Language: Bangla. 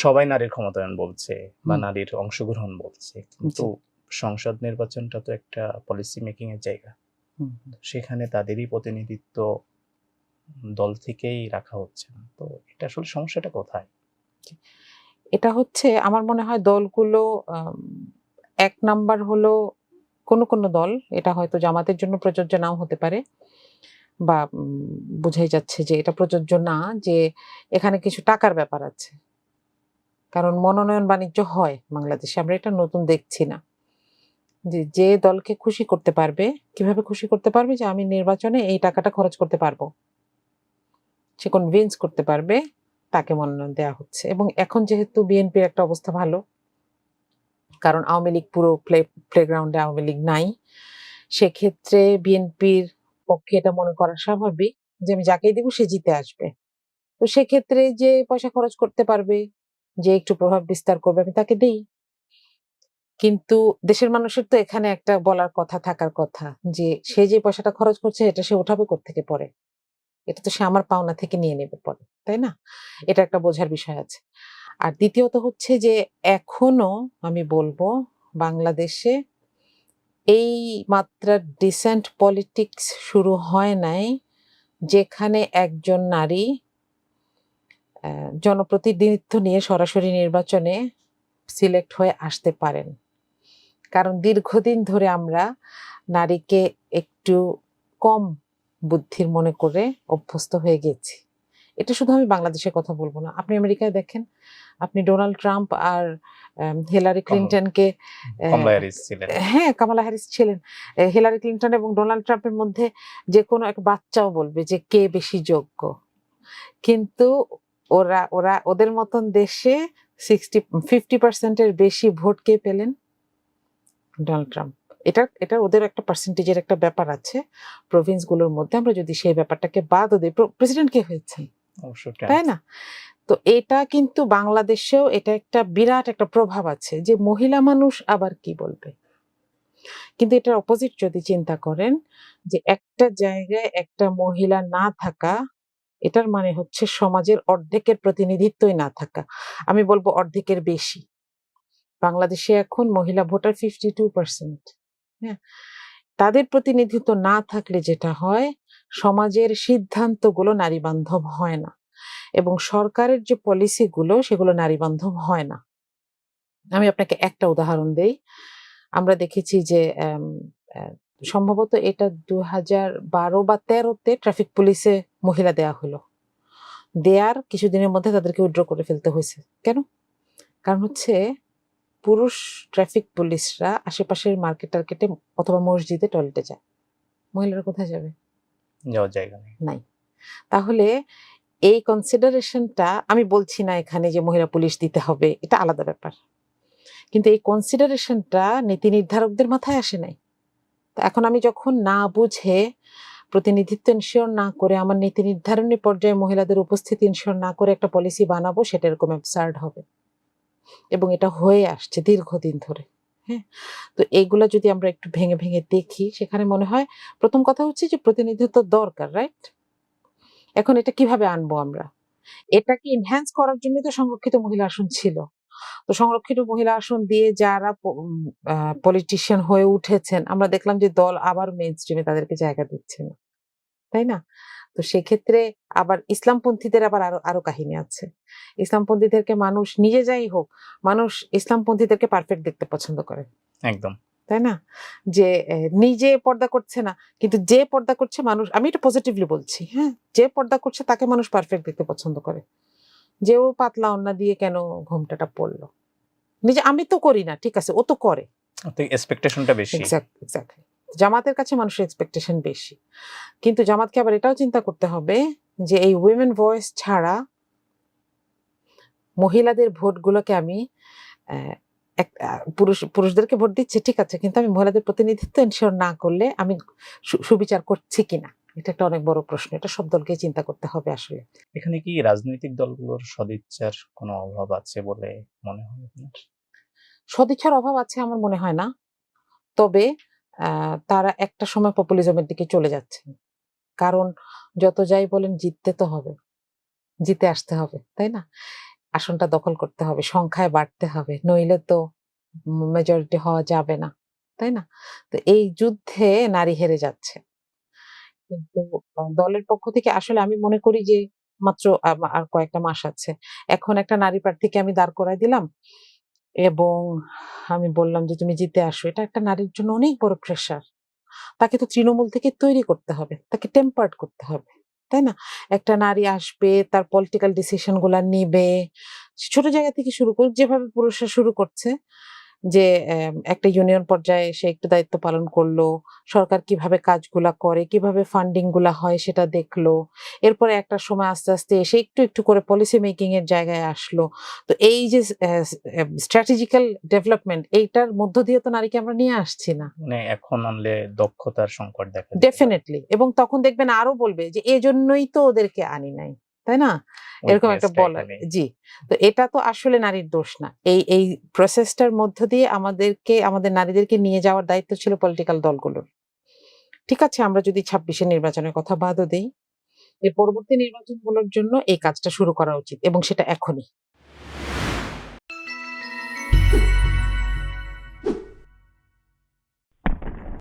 সবাই নারীর ক্ষমতায়ন বলছে বা হুম। নারীর অংশগ্রহণ বলছে, কিন্তু সংসদ নির্বাচনটা তো একটা পলিসি মেকিং এর জায়গা। হুম। সেখানে তাদেরই প্রতিনিধিত্ব দল থেকেই রাখা হচ্ছে না, তো এটা আসলে সমস্যাটা কোথায়? এটা হচ্ছে আমার মনে হয় দলগুলো আম ১ নাম্বার হলো কোন দল, এটা হয়তো জামাতের জন্য প্রযোজ্য নাও হতে পারে বা বোঝাই যাচ্ছে যে এটা প্রযোজ্য না, যে এখানে কিছু টাকার ব্যাপার আছে। কারণ মনোনয়ন বাণিজ্য হয় বাংলাদেশে। আমরা এটা নতুন দেখছি না। যে দলকে খুশি করতে পারবে, কিভাবে খুশি করতে পারবে? যে আমি নির্বাচনে এই টাকাটা খরচ করতে পারবো। সে কনভিন্স করতে পারবে, তাকে মনোনয়ন দেয়া হচ্ছে। এবং এখন যেহেতু বিএনপির একটা অবস্থা ভালো, কারণ আওয়ামী লীগ পুরো প্লেগ্রাউন্ডে আওয়ামী লীগ নাই। সেক্ষেত্রে বিএনপির পক্ষে এটা মনে করা স্বাভাবিক যে আমি যাকেই দিব সে জিতে আসবে। তো সেক্ষেত্রে যে পয়সা খরচ করতে পারবে, যে একটু প্রভাব বিস্তার করবে, আমি তাকে দেই। কিন্তু দেশের মানুষের তো এখানে একটা বলার কথা, থাকার কথা যে সে যে পয়সাটা খরচ করছে এটা সে উঠাবে কোত্থেকে পরে? এটা তো সে আমার পাওনা থেকে নিয়ে নেবে পরে, তাই না? এটা একটা বোঝার বিষয় আছে। আর দ্বিতীয়ত হচ্ছে যে এখনো আমি বলবো বাংলাদেশে এই মাত্রার ডিসেন্ট পলিটিক্স শুরু হয় নাই, যেখানে একজন নারী জনপ্রতিনিধিত্ব নিয়ে সরাসরি নির্বাচনে সিলেক্ট হয়ে আসতে পারেন। কারণ দীর্ঘদিন ধরে আমরা নারীকে একটু কম বুদ্ধির মনে করে অভ্যস্ত হয়ে গেছি। এটা শুধু আমি বাংলাদেশের কথা বলব না। আপনি আমেরিকায় দেখেন, আপনি ডোনাল্ড ট্রাম্প আর হিলারি ক্লিনটনকে কমলা হ্যারিস ছিলেন। হ্যাঁ, কামালা হ্যারিস ছিলেন। হিলারি ক্লিনটন এবং ডোনাল্ড ট্রাম্পের মধ্যে যেকোনো এক বাচ্চাও বলবে যে কে বেশি যোগ্য। কিন্তু ওদের মতন দেশে 50% এর বেশি ভোট কে পেলেন? Donald Trump. এটা ওদের একটা পার্সেন্টেজের একটা ব্যাপার আছে। প্রভিন্স গুলোর মধ্যে আমরা যদি সেই ব্যাপারটাকে বাদও দেই, প্রেসিডেন্ট কে হয়েছেন, অবশ্য তাই না? তো এটা কিন্তু বাংলাদেশেও এটা একটা বিরাট একটা প্রভাব আছে যে মহিলা মানুষ আবার কি বলবে? কিন্তু এটার অপোজিট যদি চিন্তা করেন, যে একটা জায়গায় একটা মহিলা না থাকা, এটার মানে হচ্ছে সমাজের অর্ধেকের প্রতিনিধিত্বই না থাকা। আমি বলব অর্ধেকের বেশি। বাংলাদেশে এখন মহিলা ভোটার 52%। হ্যাঁ? তাদের প্রতিনিধিত্ব না থাকলে যেটা হয়, সমাজের সিদ্ধান্তগুলো নারীবান্ধব হয় না। এবং সরকারের যে পলিসিগুলো সেগুলো নারীবান্ধব হয় না। আমি আপনাকে একটা উদাহরণ দেই। আমরা দেখেছি যে এম অ্যা সম্ভবত এটা ২০১২ বা ১৩ তে ট্রাফিক পুলিশে মহিলা দেয়া হলো। দেয়ার কিছুদিনের মধ্যে তাদেরকে উইথড্র করে ফেলতে হইছে। কেন? কারণ হচ্ছে পুরুষ ট্রাফিক পুলিশরা আশেপাশের মার্কেট-টার্কেটে অথবা মসজিদে টয়লেটে যায়। মহিলারা কোথায় যাবে? যাওয়ার জায়গা নেই। নাই। তাহলে এই কনসিডারেশনটা, আমি বলছি না এখানে যে মহিলা পুলিশ দিতে হবে, এটা আলাদা ব্যাপার। কিন্তু এই কনসিডারেশনটা নীতি নির্ধারকদের মাথায় আসে নাই। তো এখন আমি যখন না বুঝে প্রতিনিধিত্ব এনশিওর না করে আমার নীতি নির্ধারণী পর্যায়ে মহিলাদের উপস্থিতি এনশিওর না করে একটা পলিসি বানাবো, সেটা এরকম অ্যাবসার্ড হবে। এবং এটা হয়ে আসছে দীর্ঘদিন ধরে। হ্যাঁ? তো এইগুলা যদি আমরা একটু ভেঙে, ভেঙে দেখি, সেখানে মনে হয় ১ম কথা হচ্ছে যে প্রতিনিধিত্ব দরকার, রাইট? এখন এটা কিভাবে আনবো আমরা? এটাকে এনহ্যান্স করার জন্যই তো সংরক্ষিত মহিলা আসন ছিল। তো সংরক্ষিত মহিলা আসন দিয়ে যারা পলিটিশিয়ান হয়ে উঠেছেন, আমরা দেখলাম যে দল আবার মেইনস্ট্রিম এ তাদেরকে জায়গা দিচ্ছে না। তাই না? তো সেক্ষেত্রে আবার ইসলামপন্থীদের আবার আরো আরো কাহিনী আছে। ইসলামপন্থীদেরকে মানুষ নিজে যাই হোক, মানুষ ইসলামপন্থীদেরকে পারফেক্ট দেখতে পছন্দ করে। একদম। তাই না? যে নিজে পর্দা করছে না, কিন্তু যে পর্দা করছে মানুষ, আমি এটা পজিটিভলি বলছি, হ্যাঁ? যে পর্দা করছে তাকে মানুষ পারফেক্ট দেখতে পছন্দ করে। যে ও পাতলা ওড়না দিয়ে কেন ঘোমটাটা পড়ল? নিজে আমি তো করি না, ঠিক আছে, ও তো করে। তো এক্সপেকটেশনটা বেশি। এক্সাক্টলি। জামাতের কাছে মানুষের এক্সপেকটেশন বেশি। কিন্তু জামাতকে আবার এটাও চিন্তা করতে হবে যে এই উইমেন ভয়েস ছাড়া মহিলাদের ভোটগুলোকে আমি অ্যা এক পুরুষদেরকে ভোট দিচ্ছি, ঠিক আছে। কিন্তু আমি মহিলাদের প্রতিনিধিত্ব এনশিওর না করলে আমি সুবিচার করছি কিনা? এটা একটা অনেক বড় প্রশ্ন। এটা সব দলকেই চিন্তা করতে হবে আসলে। এখানে কি রাজনৈতিক দলগুলোর সদিচ্ছার কোনো অভাব আছে বলে মনে হয় আপনার? সদিচ্ছার অভাব আছে আমার মনে হয় না। তবে তারা একটা সময় পপুলিজমের দিকে চলে যাচ্ছে। কারণ যত যাই বলেন জিততে তো হবে। জিতে আসতে হবে, তাই না? আসনটা দখল করতে হবে, সংখ্যায় বাড়তে হবে, নইলে তো মেজরিটি হওয়া যাবে না, তাই না? তো এই যুদ্ধে নারী হেরে যাচ্ছে। কিন্তু দলের পক্ষ থেকে আসলে আমি মনে করি যে মাত্র আর কয়েকটা মাস আছে। এখন একটা নারী প্রার্থীকে আমি দাঁড় করায় দিলাম এবং আমি বললাম যে, "তুমি জিতে আসো।" এটা একটা নারীর জন্য অনেক বড় প্রেশার। তাকে তো তৃণমূল থেকে তৈরি করতে হবে। তাকে টেম্পারড করতে হবে। তাই না? একটা নারী আসবে, তার পলিটিক্যাল ডিসিশন গুলা নিবে। ছোট জায়গা থেকে শুরু করুক, যেভাবে পুরুষরা শুরু করছে। যে একটা ইউনিয়ন পর্যায়ে সে একটু দায়িত্ব পালন করলো। সরকার কিভাবে কাজগুলা করে, কিভাবে ফান্ডিং গুলা হয় সেটা দেখলো। এরপরে একটা সময় আস্তে, আস্তে এসে একটু, একটু করে পলিসি মেকিং এর জায়গায় আসলো। তো এই যে স্ট্র্যাটেজিক্যাল ডেভেলপমেন্ট এইটার মধ্য দিয়ে তো নারীকে আমরা নিয়ে আসছি না। মানে এখন আনলে দক্ষতার সংকট দেখা দিতে পারে। ডেফিনিটলি। এবং তখন দেখবেন আরো বলবে যে এজন্যই তো ওদেরকে আনি নাই। তাই না? এরকম একটা উইকনেসটা বলার এখানে। জি। তো এটা তো আসলে নারীর দোষ না। এই প্রসেসটার মধ্য দিয়ে আমাদের নারীদেরকে নিয়ে যাওয়ার দায়িত্ব ছিল পলিটিক্যাল দলগুলোর। ঠিক আছে, আমরা যদি ২৬ এর নির্বাচনের কথা বাদও দেই, এর পরবর্তী নির্বাচনগুলোর জন্য এই কাজটা শুরু করা উচিত এবং সেটা এখনই।